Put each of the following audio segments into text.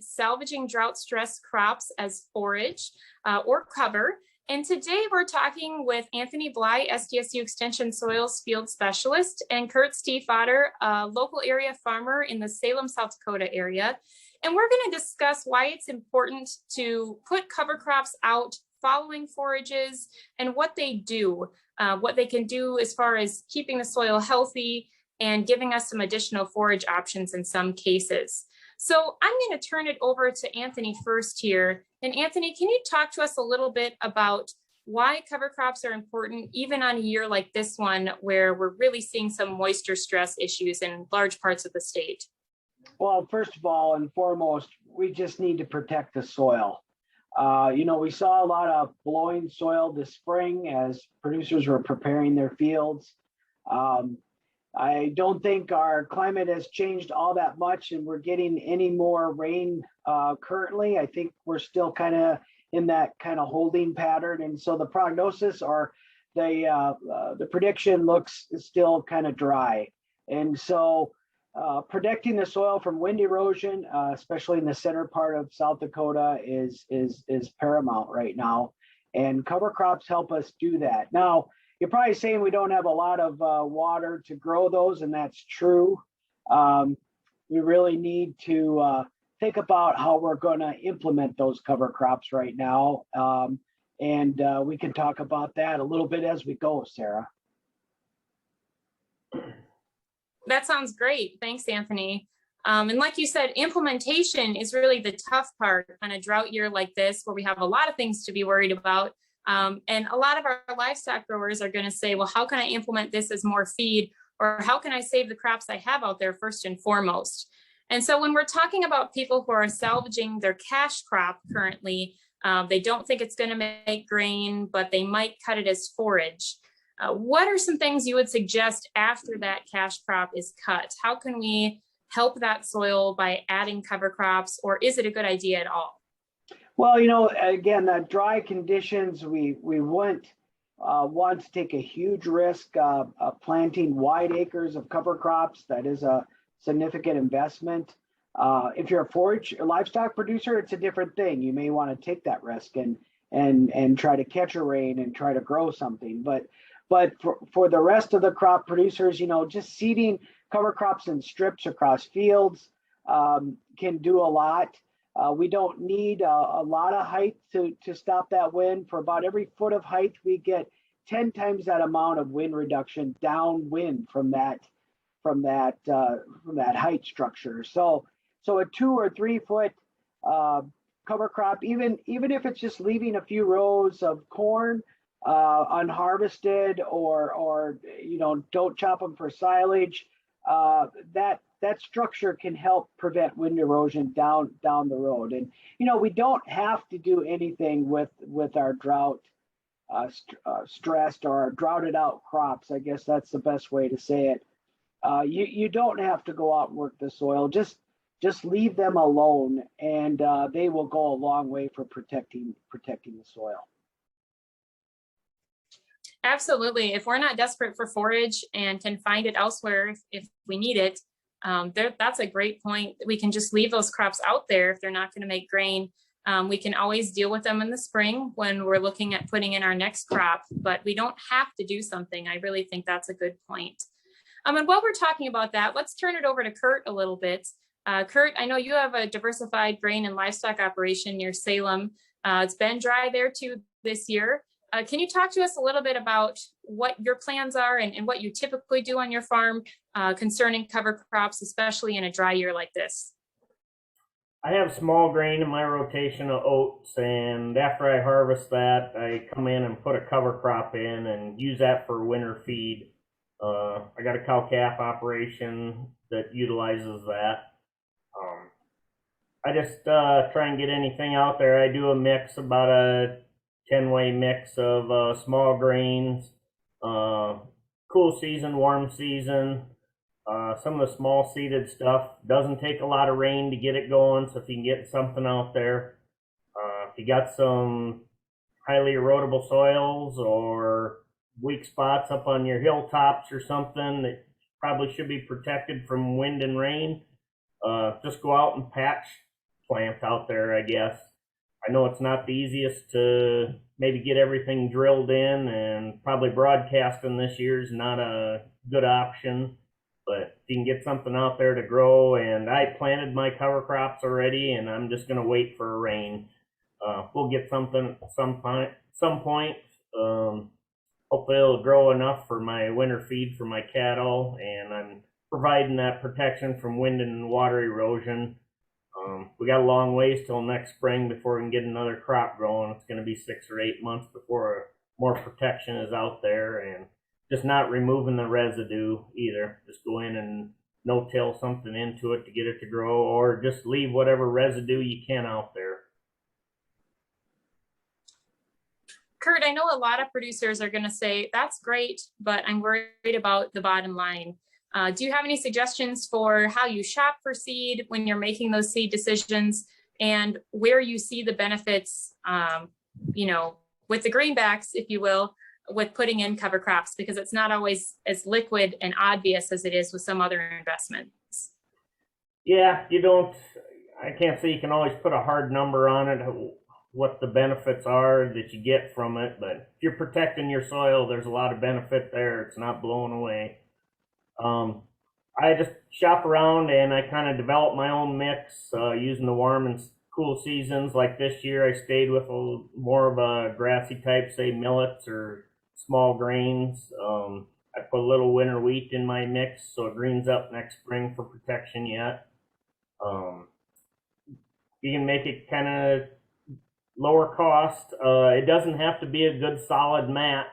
Salvaging Drought Stressed Crops as forage or cover. And today we're talking with Anthony Bly, SDSU Extension Soils Field Specialist, and Kurt Stiefvater, a local area farmer in the Salem, South Dakota area. And we're going to discuss why it's important to put cover crops out following forages and what they do, what they can do as far as keeping the soil healthy and giving us some additional forage options in some cases. So I'm going to turn it over to Anthony first here. And Anthony, can you talk to us a little bit about why cover crops are important, even on a year like this one, where we're really seeing some moisture stress issues in large parts of the state? Well, first of all and foremost, we just need to protect the soil. We saw a lot of blowing soil this spring as producers were preparing their fields. I don't think our climate has changed all that much and we're getting any more rain currently. I think we're still kind of in that kind of holding pattern. And so the prognosis or the prediction looks still kind of dry. And so protecting the soil from wind erosion, especially in the center part of South Dakota, is paramount right now. And cover crops help us do that. Now, you're probably saying we don't have a lot of water to grow those, and that's true. We really need to think about how we're going to implement those cover crops right now. And we can talk about that a little bit as we go, Sarah. That sounds great. Thanks, Anthony. And like you said, implementation is really the tough part on a drought year like this, where we have a lot of things to be worried about. And a lot of our livestock growers are going to say, well, how can I implement this as more feed? Or how can I save the crops I have out there first and foremost? And so when we're talking about people who are salvaging their cash crop currently, they don't think it's going to make grain, but they might cut it as forage. What are some things you would suggest after that cash crop is cut? How can we help that soil by adding cover crops, or is it a good idea at all? Well, again, the dry conditions, we wouldn't want to take a huge risk of planting wide acres of cover crops. That is a significant investment. If you're a livestock producer, it's a different thing. You may want to take that risk and try to catch a rain and try to grow something. But for the rest of the crop producers, just seeding cover crops in strips across fields can do a lot. We don't need a lot of height to stop that wind. For about every foot of height, we get 10 times that amount of wind reduction downwind from that height structure. So a 2 or 3 foot cover crop, even if it's just leaving a few rows of corn unharvested, or don't chop them for silage, that structure can help prevent wind erosion down the road. And we don't have to do anything with our drought stressed or our droughted out crops. I guess that's the best way to say it. You don't have to go out and work the soil. Just leave them alone, and they will go a long way for protecting the soil. Absolutely. If we're not desperate for forage and can find it elsewhere if we need it, that's a great point. We can just leave those crops out there if they're not going to make grain. We can always deal with them in the spring when we're looking at putting in our next crop, but we don't have to do something. I really think that's a good point. And while we're talking about that, let's turn it over to Kurt a little bit. Kurt, I know you have a diversified grain and livestock operation near Salem. It's been dry there too this year. Can you talk to us a little bit about what your plans are and what you typically do on your farm concerning cover crops, especially in a dry year like this? I have small grain in my rotation of oats, and after I harvest that, I come in and put a cover crop in and use that for winter feed. I got a cow-calf operation that utilizes that. I just try and get anything out there. I do a mix, about a 10-way mix of small grains, cool season, warm season. Some of the small seeded stuff doesn't take a lot of rain to get it going, so if you can get something out there, if you got some highly erodible soils or weak spots up on your hilltops or something that probably should be protected from wind and rain, just go out and patch plant out there, I guess. I know it's not the easiest to maybe get everything drilled in, and probably broadcasting this year is not a good option. But if you can get something out there to grow, and I planted my cover crops already, and I'm just going to wait for a rain. We'll get something some point. Hopefully it'll grow enough for my winter feed for my cattle, and I'm providing that protection from wind and water erosion. We got a long ways till next spring before we can get another crop growing. It's going to be 6 or 8 months before more protection is out there, and just not removing the residue either. Just go in and no-till something into it to get it to grow, or just leave whatever residue you can out there. Kurt, I know a lot of producers are going to say, that's great, but I'm worried about the bottom line. Do you have any suggestions for how you shop for seed when you're making those seed decisions, and where you see the benefits, with the greenbacks, if you will, with putting in cover crops, because it's not always as liquid and obvious as it is with some other investments? Yeah, I can't say you can always put a hard number on it, what the benefits are that you get from it, but if you're protecting your soil, there's a lot of benefit there. It's not blown away. I just shop around and I kind of develop my own mix using the warm and cool seasons. Like this year, I stayed with more of a grassy type, say millets or small grains. I put a little winter wheat in my mix so it greens up next spring for protection yet. You can make it kind of lower cost. It doesn't have to be a good solid mat.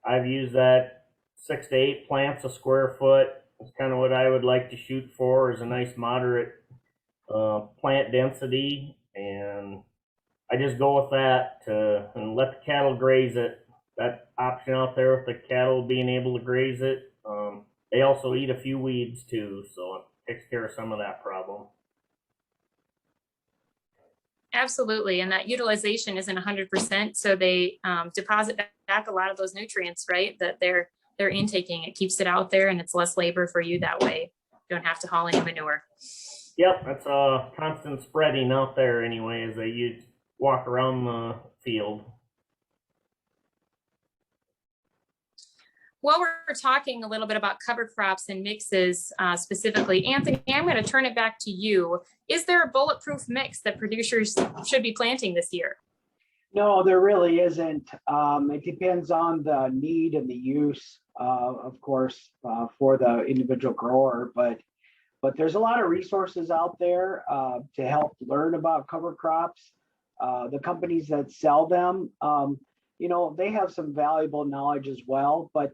I've used that 6 to 8 plants a square foot. That's kind of what I would like to shoot for, is a nice moderate plant density, and I just go with that and let the cattle graze it. That option out there with the cattle being able to graze it. They also eat a few weeds too, so it takes care of some of that problem. Absolutely, and that utilization isn't 100%, so they deposit back a lot of those nutrients, right, that they're intaking. It keeps it out there, and it's less labor for you that way. You don't have to haul any manure. Yep, that's a constant spreading out there anyway, as you walk around the field. While we're talking a little bit about cover crops and mixes specifically, Anthony, I'm going to turn it back to you. Is there a bulletproof mix that producers should be planting this year? No, there really isn't. It depends on the need and the use, of course, for the individual grower. But there's a lot of resources out there to help learn about cover crops. The companies that sell them, they have some valuable knowledge as well. But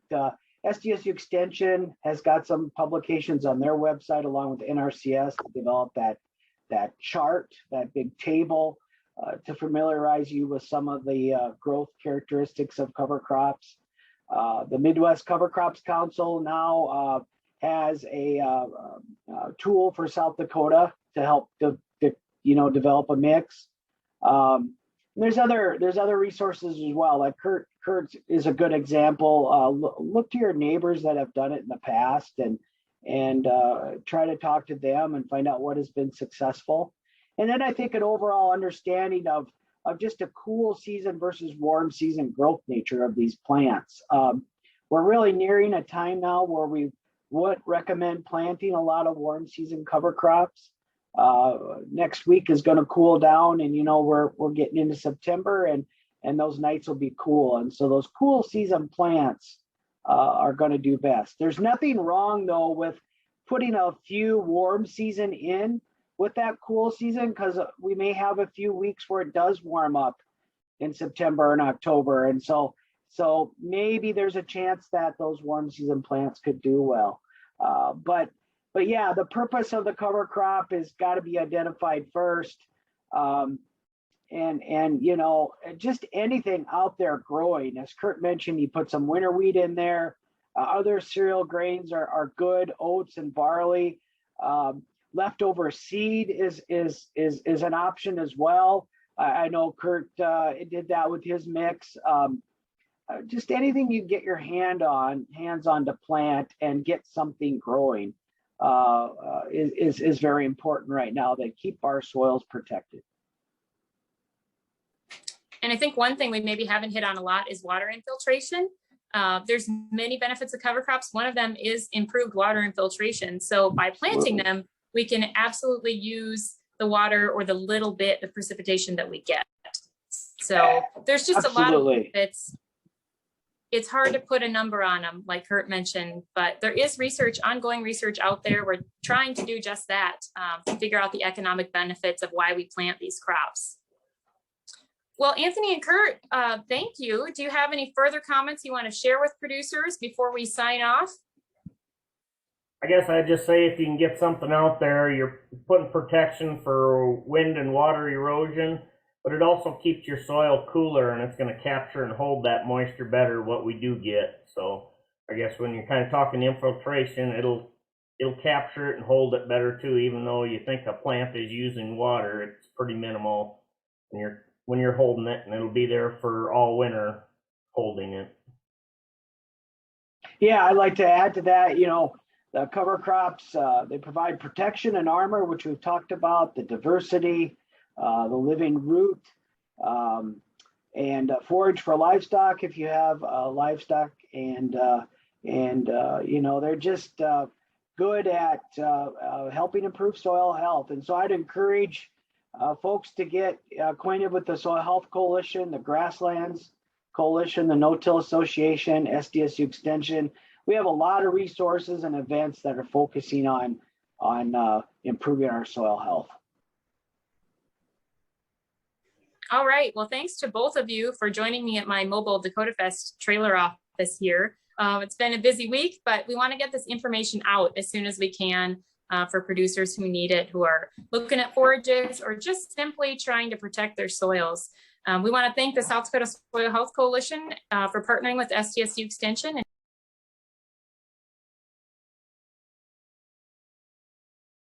SDSU Extension has got some publications on their website, along with NRCS, to develop that chart, that big table, to familiarize you with some of the growth characteristics of cover crops. The Midwest Cover Crops Council now has a tool for South Dakota to help develop a mix. There's other resources as well. Like Kurt is a good example. Look to your neighbors that have done it in the past, and try to talk to them and find out what has been successful. And then I think an overall understanding of just a cool season versus warm season growth nature of these plants. We're really nearing a time now where we would recommend planting a lot of warm season cover crops. Next week is going to cool down, and we're getting into September, and those nights will be cool, and so those cool season plants are going to do best. There's nothing wrong though with putting a few warm season in with that cool season, because we may have a few weeks where it does warm up in September and October, and so maybe there's a chance that those warm season plants could do well. But yeah, the purpose of the cover crop has got to be identified first. And just anything out there growing. As Kurt mentioned, you put some winter wheat in there. Other cereal grains are good, oats and barley. Leftover seed is an option as well. I know Kurt did that with his mix. Just anything you get your hands on to plant and get something growing is very important right now that keep our soils protected. And I think one thing we maybe haven't hit on a lot is water infiltration. There's many benefits of cover crops. One of them is improved water infiltration. So by planting them, we can absolutely use the water or the little bit of precipitation that we get. So there's just a lot of benefits. It's hard to put a number on them, like Kurt mentioned, but there is research, ongoing research out there. We're trying to do just that, to figure out the economic benefits of why we plant these crops. Well, Anthony and Kurt, thank you. Do you have any further comments you want to share with producers before we sign off? I guess I'd just say if you can get something out there, you're putting protection for wind and water erosion, but it also keeps your soil cooler and it's going to capture and hold that moisture better, what we do get. So I guess when you're kind of talking infiltration, it'll capture it and hold it better too, even though you think a plant is using water, it's pretty minimal when you're holding it, and it'll be there for all winter holding it. Yeah, I'd like to add to that, the cover crops, they provide protection and armor, which we've talked about, the diversity, the living root, and forage for livestock if you have livestock, and they're just good at helping improve soil health. And so I'd encourage folks to get acquainted with the Soil Health Coalition, the Grasslands Coalition, the No-Till Association, SDSU Extension. We have a lot of resources and events that are focusing on improving our soil health. All right. Well, thanks to both of you for joining me at my mobile Dakota Fest trailer office here. It's been a busy week, but we want to get this information out as soon as we can for producers who need it, who are looking at forages or just simply trying to protect their soils. We want to thank the South Dakota Soil Health Coalition for partnering with SDSU Extension